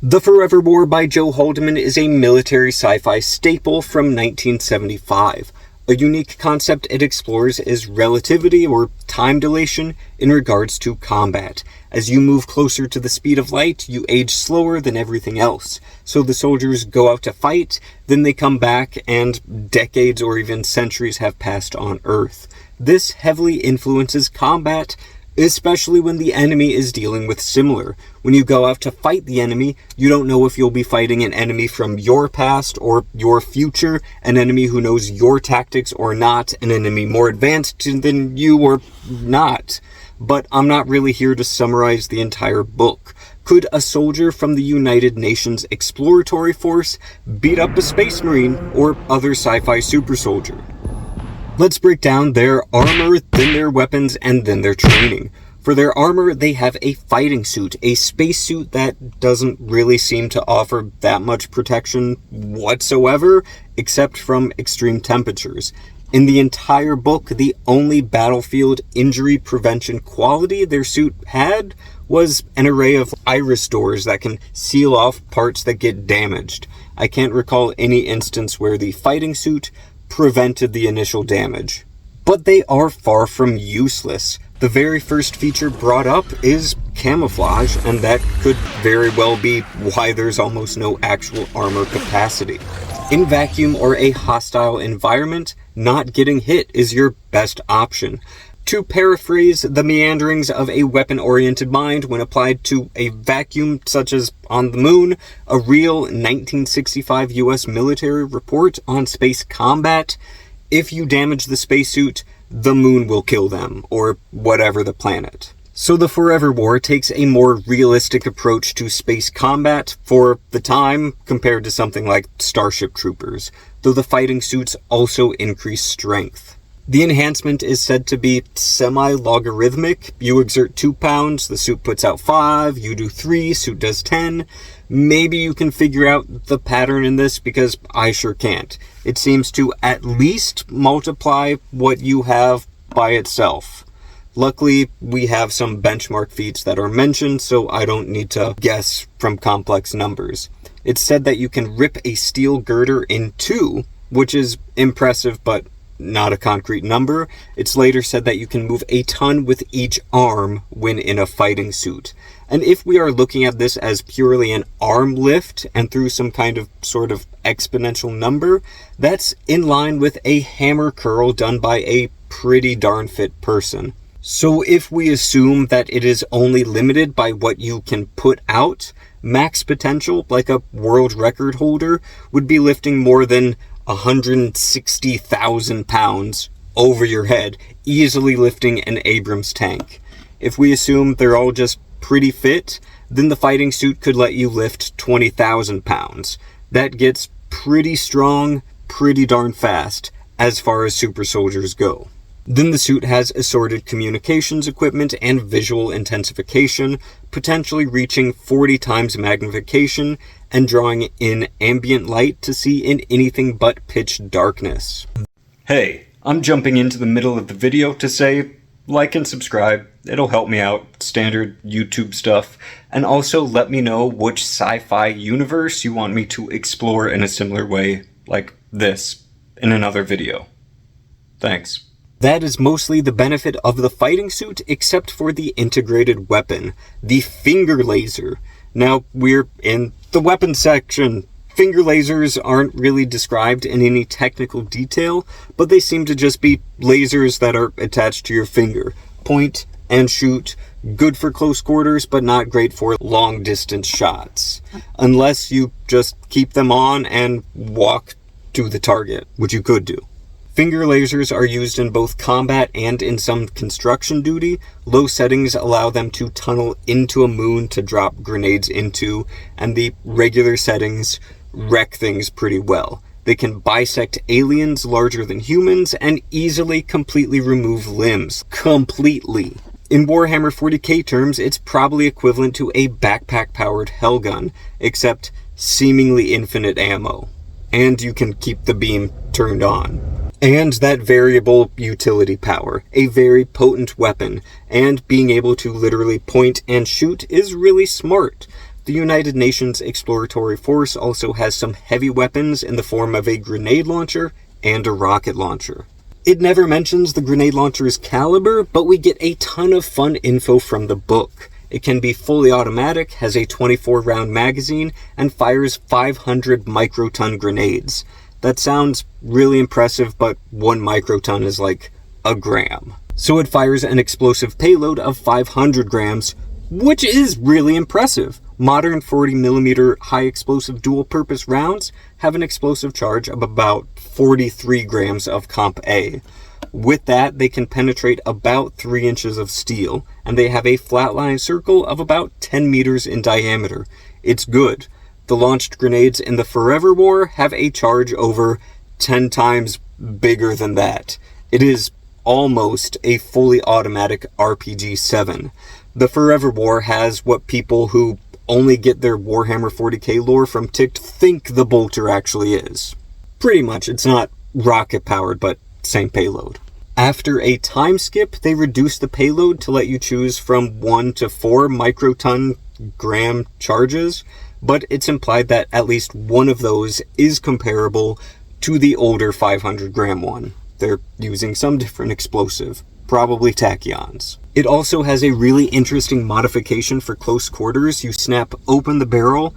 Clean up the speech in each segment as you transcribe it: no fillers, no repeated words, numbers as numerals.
The Forever War by Joe Haldeman is a military sci-fi staple from 1975. A unique concept it explores is relativity or time dilation in regards to combat. As you move closer to the speed of light, you age slower than everything else. So the soldiers go out to fight, then they come back, and decades or even centuries have passed on Earth. This heavily influences combat, especially when the enemy is dealing with similar. When you go out to fight the enemy, you don't know if you'll be fighting an enemy from your past or your future, an enemy who knows your tactics or not, an enemy more advanced than you or not. But I'm not really here to summarize the entire book. Could a soldier from the United Nations Exploratory Force beat up a space marine or other sci-fi super soldier? Let's break down their armor, then their weapons, and then their training. For their armor, they have a fighting suit, a spacesuit that doesn't really seem to offer that much protection whatsoever, except from extreme temperatures. In the entire book, the only battlefield injury prevention quality their suit had was an array of iris doors that can seal off parts that get damaged. I can't recall any instance where the fighting suit prevented the initial damage. But they are far from useless. The very first feature brought up is camouflage, and that could very well be why there's almost no actual armor capacity. In vacuum or a hostile environment, not getting hit is your best option. To paraphrase the meanderings of a weapon-oriented mind when applied to a vacuum such as on the moon, a real 1965 US military report on space combat, if you damage the spacesuit, the moon will kill them, or whatever the planet. So the Forever War takes a more realistic approach to space combat for the time compared to something like Starship Troopers, though the fighting suits also increase strength. The enhancement is said to be semi-logarithmic. You exert 2 pounds, the suit puts out 5, you do 3, suit does 10. Maybe you can figure out the pattern in this, because I sure can't. It seems to at least multiply what you have by itself. Luckily, we have some benchmark feats that are mentioned, so I don't need to guess from complex numbers. It's said that you can rip a steel girder in 2, which is impressive, but not a concrete number. It's later said that you can move a ton with each arm when in a fighting suit. And if we are looking at this as purely an arm lift and through some kind of sort of exponential number, that's in line with a hammer curl done by a pretty darn fit person. So if we assume that it is only limited by what you can put out, max potential, like a world record holder, would be lifting more than 160,000 pounds over your head, easily lifting an Abrams tank. If we assume they're all just pretty fit, then the fighting suit could let you lift 20,000 pounds. That gets pretty strong, pretty darn fast, as far as super soldiers go. Then the suit has assorted communications equipment and visual intensification, potentially reaching 40 times magnification and drawing in ambient light to see in anything but pitch darkness. Hey, I'm jumping into the middle of the video to say, like and subscribe, it'll help me out, standard YouTube stuff, and also let me know which sci-fi universe you want me to explore in a similar way, like this, in another video. Thanks. That is mostly the benefit of the fighting suit, except for the integrated weapon, the finger laser. Now, we're in the weapons section. Finger lasers aren't really described in any technical detail, but they seem to just be lasers that are attached to your finger. Point and shoot, good for close quarters, but not great for long distance shots. Unless you just keep them on and walk to the target, which you could do. Finger lasers are used in both combat and in some construction duty. Low settings allow them to tunnel into a moon to drop grenades into, and the regular settings wreck things pretty well. They can bisect aliens larger than humans and easily completely remove limbs. Completely. In Warhammer 40k terms, it's probably equivalent to a backpack-powered Hellgun, except seemingly infinite ammo. And you can keep the beam turned on. And that variable utility power, a very potent weapon, and being able to literally point and shoot is really smart. The United Nations Exploratory Force also has some heavy weapons in the form of a grenade launcher and a rocket launcher. It never mentions the grenade launcher's caliber, but we get a ton of fun info from the book. It can be fully automatic, has a 24-round magazine, and fires 500 microton grenades. That sounds really impressive, but 1 microton is like a gram. So it fires an explosive payload of 500 grams, which is really impressive. Modern 40mm high explosive dual purpose rounds have an explosive charge of about 43 grams of Comp A. With that, they can penetrate about 3 inches of steel, and they have a flatline circle of about 10 meters in diameter. It's good. The launched grenades in the Forever War have a charge over 10 times bigger than that. It is almost a fully automatic RPG-7. The Forever War has what people who only get their Warhammer 40k lore from Ticked think the bolter actually is. Pretty much, it's not rocket powered, but same payload. After a time skip, they reduce the payload to let you choose from 1 to 4 microton gram charges, but it's implied that at least one of those is comparable to the older 500 gram one. They're using some different explosive, probably tachyons. It also has a really interesting modification for close quarters. You snap open the barrel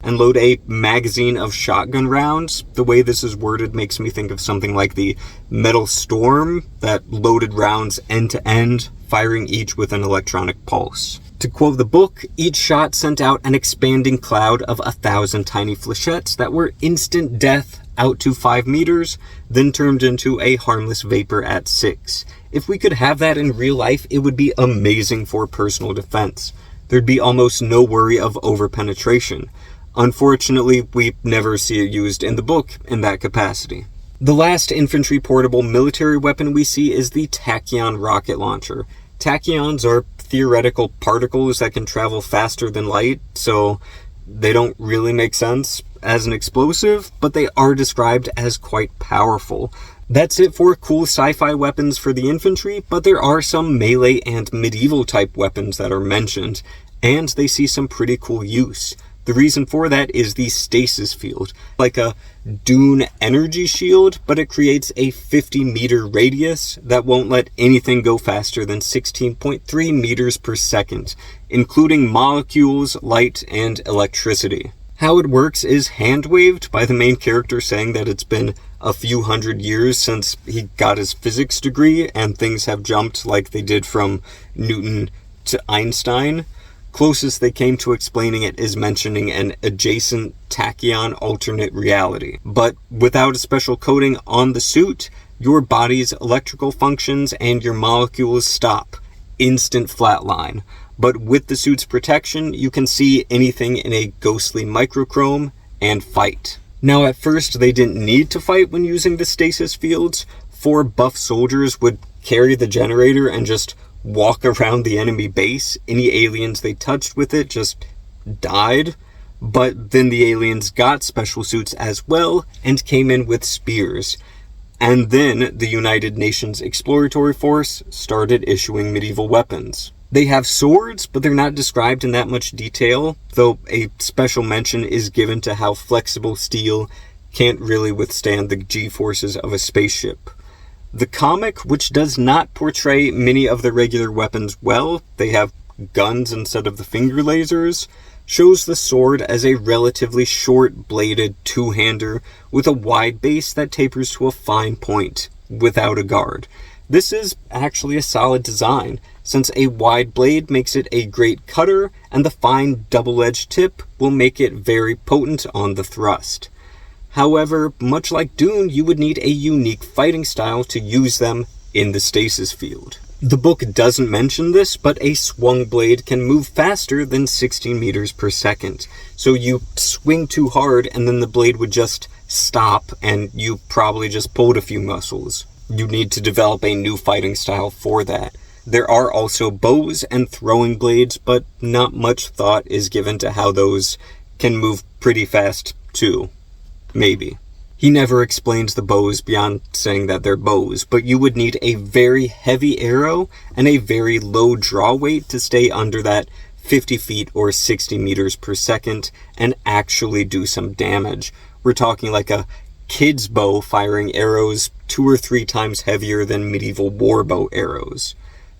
and load a magazine of shotgun rounds. The way this is worded makes me think of something like the Metal Storm, that loaded rounds end to end, firing each with an electronic pulse. To quote the book, each shot sent out an expanding cloud of 1,000 tiny flechettes that were instant death out to 5 meters, then turned into a harmless vapor at 6. If we could have that in real life, it would be amazing for personal defense. There'd be almost no worry of over-penetration. Unfortunately, we never see it used in the book in that capacity. The last infantry portable military weapon we see is the tachyon rocket launcher. Tachyons are theoretical particles that can travel faster than light, so they don't really make sense as an explosive, but they are described as quite powerful. That's it for cool sci-fi weapons for the infantry, but there are some melee and medieval type weapons that are mentioned, and they see some pretty cool use. The reason for that is the Stasis Field, like a Dune energy shield, but it creates a 50-meter radius that won't let anything go faster than 16.3 meters per second, including molecules, light, and electricity. How it works is hand-waved by the main character saying that it's been a few hundred years since he got his physics degree, and things have jumped like they did from Newton to Einstein. Closest they came to explaining it is mentioning an adjacent tachyon alternate reality. But without a special coating on the suit, your body's electrical functions and your molecules stop. Instant flatline. But with the suit's protection, you can see anything in a ghostly microchrome and fight. Now at first they didn't need to fight when using the stasis fields. 4 buff soldiers would carry the generator and just walk around the enemy base. Any aliens they touched with it just died. But then the aliens got special suits as well and came in with spears. And then the United Nations Exploratory Force started issuing medieval weapons. They have swords, but they're not described in that much detail, though a special mention is given to how flexible steel can't really withstand the G-forces of a spaceship. The comic, which does not portray many of the regular weapons well, they have guns instead of the finger lasers, shows the sword as a relatively short-bladed two-hander with a wide base that tapers to a fine point, without a guard. This is actually a solid design, since a wide blade makes it a great cutter, and the fine double-edged tip will make it very potent on the thrust. However, much like Dune, you would need a unique fighting style to use them in the stasis field. The book doesn't mention this, but a swung blade can move faster than 16 meters per second. So you swing too hard and then the blade would just stop and you probably just pulled a few muscles. You need to develop a new fighting style for that. There are also bows and throwing blades, but not much thought is given to how those can move pretty fast too. Maybe. He never explains the bows beyond saying that they're bows, but you would need a very heavy arrow and a very low draw weight to stay under that 50 feet or 60 meters per second and actually do some damage. We're talking like a kid's bow firing arrows 2 or 3 times heavier than medieval warbow arrows.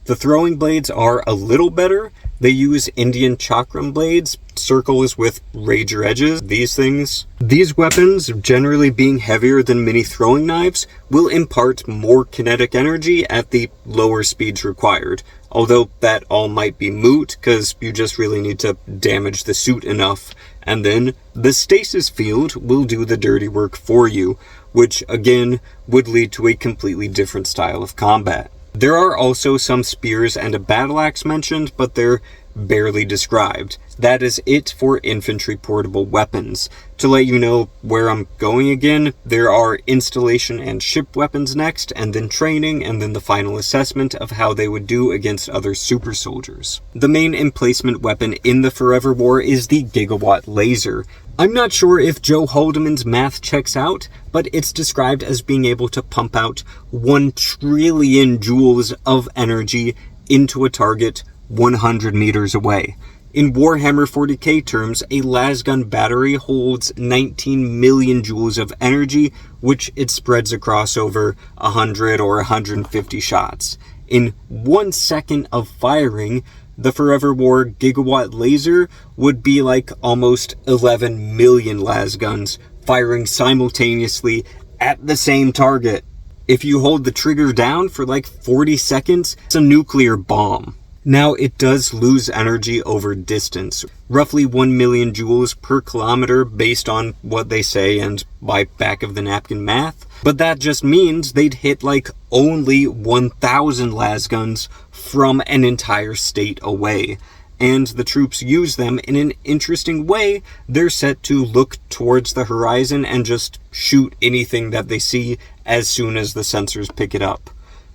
The throwing blades are a little better. They use Indian chakram blades, circles with rager edges, These weapons, generally being heavier than mini throwing knives, will impart more kinetic energy at the lower speeds required. Although that all might be moot, because you just really need to damage the suit enough. And then the Stasis Field will do the dirty work for you, which again would lead to a completely different style of combat. There are also some spears and a battle axe mentioned, but they're barely described. That is it for infantry portable weapons. To let you know where I'm going again, there are installation and ship weapons next, and then training, and then the final assessment of how they would do against other super soldiers. The main emplacement weapon in the Forever War is the Gigawatt Laser. I'm not sure if Joe Haldeman's math checks out, but it's described as being able to pump out 1 trillion joules of energy into a target 100 meters away. In Warhammer 40k terms, a lasgun battery holds 19 million joules of energy, which it spreads across over 100 or 150 shots. In 1 second of firing, the Forever War Gigawatt Laser would be like almost 11 million lasguns firing simultaneously at the same target. If you hold the trigger down for like 40 seconds, it's a nuclear bomb. Now, it does lose energy over distance, roughly 1 million joules per kilometer based on what they say and by back of the napkin math, but that just means they'd hit like only 1,000 lasguns from an entire state away. And the troops use them in an interesting way. They're set to look towards the horizon and just shoot anything that they see as soon as the sensors pick it up.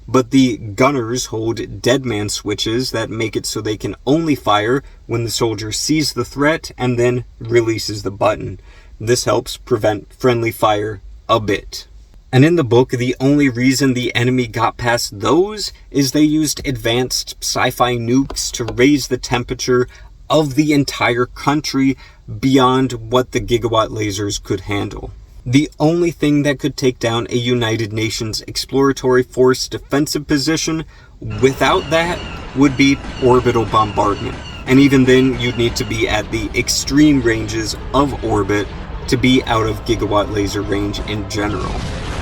But the gunners hold deadman switches that make it so they can only fire when the soldier sees the threat and then releases the button. This helps prevent friendly fire a bit. And in the book, the only reason the enemy got past those is they used advanced sci-fi nukes to raise the temperature of the entire country beyond what the gigawatt lasers could handle. The only thing that could take down a United Nations exploratory force defensive position without that would be orbital bombardment. And even then, you'd need to be at the extreme ranges of orbit to be out of gigawatt laser range in general.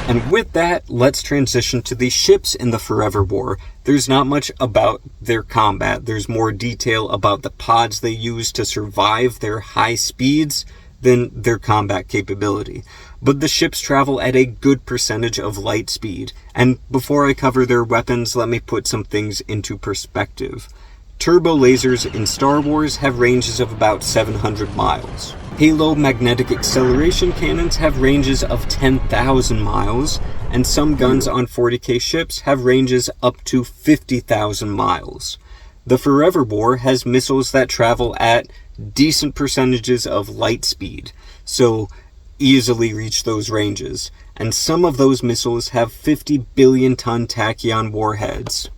And with that, let's transition to the ships in the Forever War. There's not much about their combat. There's more detail about the pods they use to survive their high speeds than their combat capability. But the ships travel at a good percentage of light speed. And before I cover their weapons, let me put some things into perspective. Turbo lasers in Star Wars have ranges of about 700 miles. Halo magnetic acceleration cannons have ranges of 10,000 miles, and some guns on 40k ships have ranges up to 50,000 miles. The Forever War has missiles that travel at decent percentages of light speed, so easily reach those ranges, and some of those missiles have 50 billion ton tachyon warheads.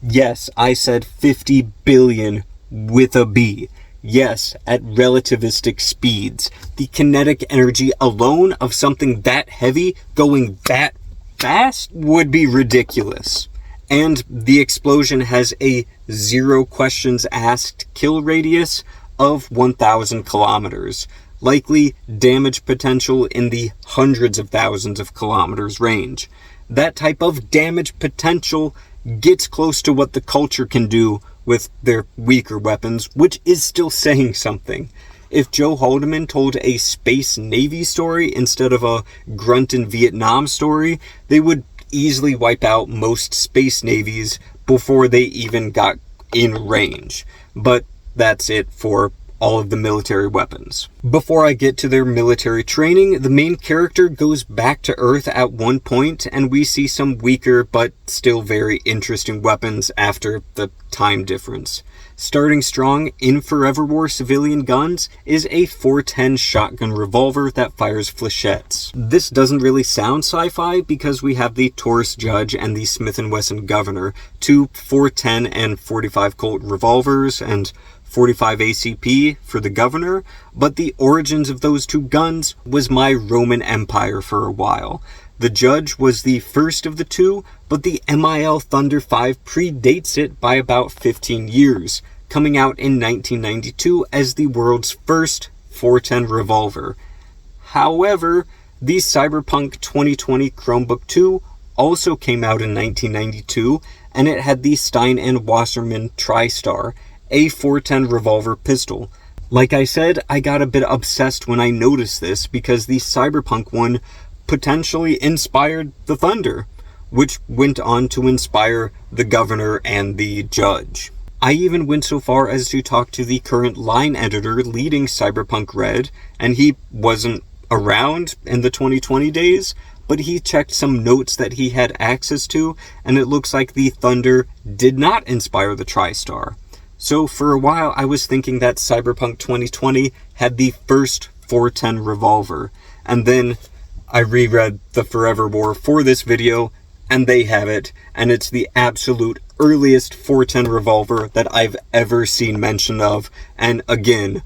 Yes, I said 50 billion with a B. Yes, at relativistic speeds. The kinetic energy alone of something that heavy going that fast would be ridiculous. And the explosion has a 0 questions asked kill radius of 1,000 kilometers. Likely damage potential in the hundreds of thousands of kilometers range. That type of damage potential gets close to what the culture can do with their weaker weapons, which is still saying something. If Joe Haldeman told a space navy story instead of a grunt in Vietnam story, they would easily wipe out most space navies before they even got in range. But that's it for all of the military weapons. Before I get to their military training, the main character goes back to Earth at one point, and we see some weaker but still very interesting weapons after the time difference. Starting strong in Forever War civilian guns is a 410 shotgun revolver that fires flechettes. This doesn't really sound sci-fi because we have the Taurus Judge and the Smith & Wesson Governor, two 410 and 45 Colt revolvers, and 45 ACP for the governor, but the origins of those two guns was my Roman Empire for a while. The Judge was the first of the two, but the MIL Thunder 5 predates it by about 15 years, coming out in 1992 as the world's first 410 revolver. However, the Cyberpunk 2020 Chromebook 2 also came out in 1992, and it had the Stein & Wasserman TriStar, a 410 revolver pistol. Like I said, I got a bit obsessed when I noticed this because the Cyberpunk one potentially inspired the Thunder, which went on to inspire the Governor and the Judge. I even went so far as to talk to the current line editor leading Cyberpunk Red, and he wasn't around in the 2020 days, but he checked some notes that he had access to, and it looks like the Thunder did not inspire the TriStar. So for a while I was thinking that Cyberpunk 2020 had the first 410 revolver, and then I reread the Forever War for this video, and they have it, and it's the absolute earliest 410 revolver that I've ever seen mention of, and again,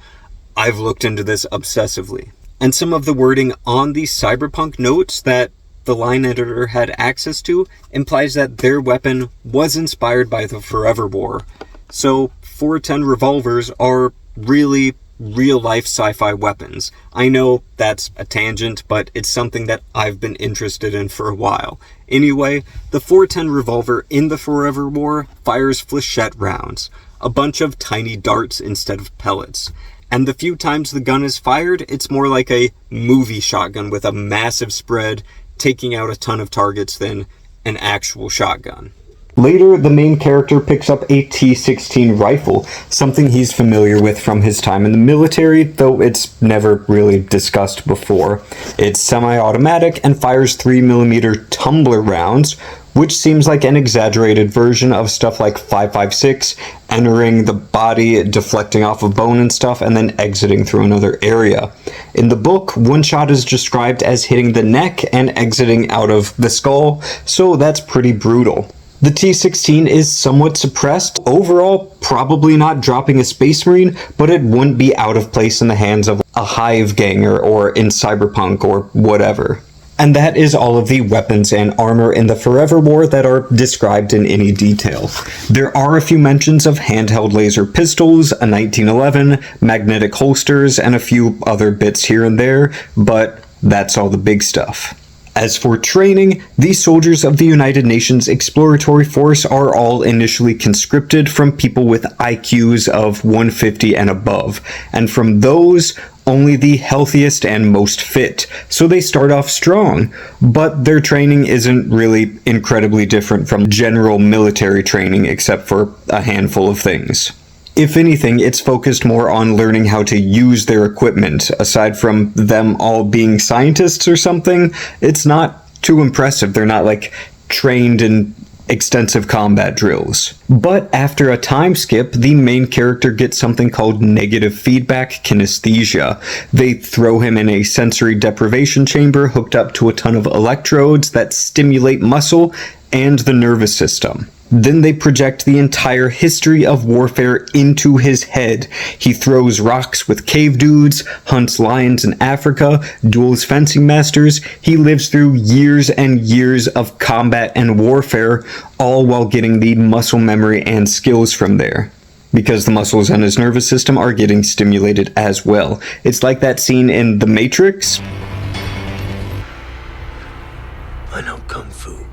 I've looked into this obsessively. And some of the wording on the Cyberpunk notes that the line editor had access to implies that their weapon was inspired by the Forever War. So 410 revolvers are really real-life sci-fi weapons. I know that's a tangent, but it's something that I've been interested in for a while. Anyway, the 410 revolver in the Forever War fires flechette rounds, a bunch of tiny darts instead of pellets. And the few times the gun is fired, it's more like a movie shotgun with a massive spread, taking out a ton of targets than an actual shotgun. Later, the main character picks up a T-16 rifle, something he's familiar with from his time in the military, though it's never really discussed before. It's semi-automatic and fires 3mm tumbler rounds, which seems like an exaggerated version of stuff like 5.56, entering the body, deflecting off of bone and stuff, and then exiting through another area. In the book, one shot is described as hitting the neck and exiting out of the skull, so that's pretty brutal. The T-16 is somewhat suppressed. Overall, probably not dropping a Space Marine, but it wouldn't be out of place in the hands of a Hive ganger or in Cyberpunk or whatever. And that is all of the weapons and armor in the Forever War that are described in any detail. There are a few mentions of handheld laser pistols, a 1911, magnetic holsters, and a few other bits here and there, but that's all the big stuff. As for training, the soldiers of the United Nations Exploratory Force are all initially conscripted from people with IQs of 150 and above, and from those, only the healthiest and most fit, so they start off strong, but their training isn't really incredibly different from general military training except for a handful of things. If anything, it's focused more on learning how to use their equipment. Aside from them all being scientists or something, it's not too impressive. They're not like trained in extensive combat drills. But after a time skip, the main character gets something called negative feedback kinesthesia. They throw him in a sensory deprivation chamber hooked up to a ton of electrodes that stimulate muscle and the nervous system. Then they project the entire history of warfare into his head. He throws rocks with cave dudes, hunts lions in Africa, duels fencing masters. He lives through years and years of combat and warfare, all while getting the muscle memory and skills from there. Because the muscles in his nervous system are getting stimulated as well. It's like that scene in The Matrix. I know Kung Fu.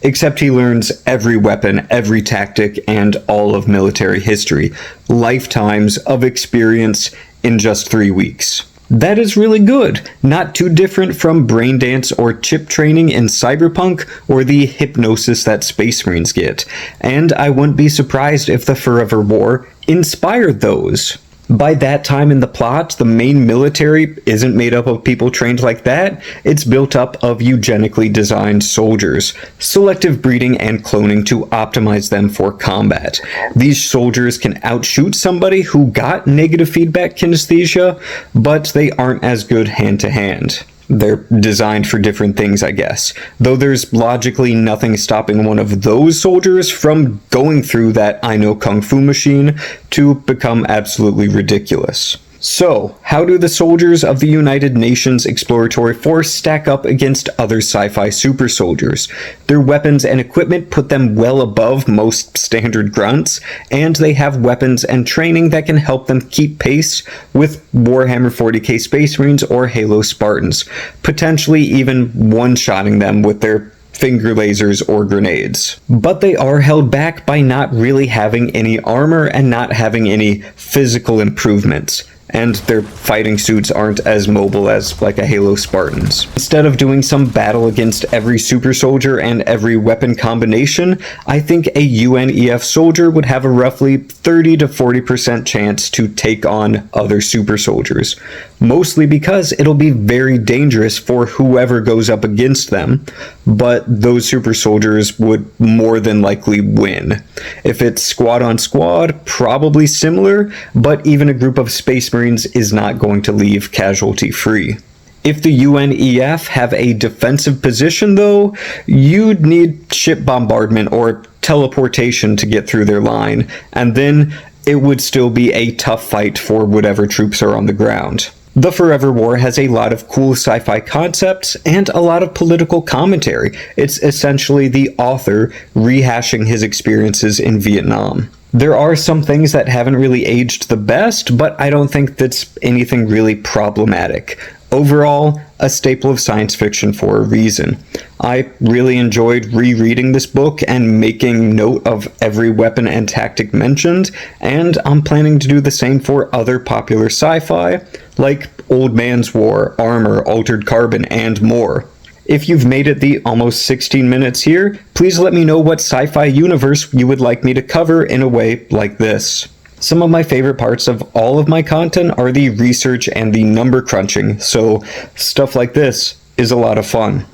Except he learns every weapon, every tactic, and all of military history. Lifetimes of experience in just 3 weeks. That is really good. Not too different from brain dance or chip training in Cyberpunk or the hypnosis that Space Marines get. And I wouldn't be surprised if the Forever War inspired those. By that time in the plot, the main military isn't made up of people trained like that. It's built up of eugenically designed soldiers, selective breeding and cloning to optimize them for combat. These soldiers can outshoot somebody who got negative feedback kinesthesia, but they aren't as good hand to hand. They're designed for different things, I guess. Though there's logically nothing stopping one of those soldiers from going through that I know kung fu machine to become absolutely ridiculous. So, how do the soldiers of the United Nations Exploratory Force stack up against other sci-fi super soldiers? Their weapons and equipment put them well above most standard grunts, and they have weapons and training that can help them keep pace with Warhammer 40k Space Marines or Halo Spartans, potentially even one-shotting them with their finger lasers or grenades. But they are held back by not really having any armor and not having any physical improvements. And their fighting suits aren't as mobile as like a Halo Spartan's. Instead of doing some battle against every super soldier and every weapon combination, I think a UNEF soldier would have a roughly 30 to 40% chance to take on other super soldiers. Mostly because it'll be very dangerous for whoever goes up against them, but those super soldiers would more than likely win. If it's squad on squad, probably similar, but even a group of Space Marines is not going to leave casualty free. If the UNEF have a defensive position though, you'd need ship bombardment or teleportation to get through their line, and then it would still be a tough fight for whatever troops are on the ground. The Forever War has a lot of cool sci-fi concepts and a lot of political commentary. It's essentially the author rehashing his experiences in Vietnam. There are some things that haven't really aged the best, but I don't think that's anything really problematic. Overall, a staple of science fiction for a reason. I really enjoyed rereading this book and making note of every weapon and tactic mentioned, and I'm planning to do the same for other popular sci-fi, like Old Man's War, Armor, Altered Carbon, and more. If you've made it the almost 16 minutes here, please let me know what sci-fi universe you would like me to cover in a way like this. Some of my favorite parts of all of my content are the research and the number crunching, so stuff like this is a lot of fun.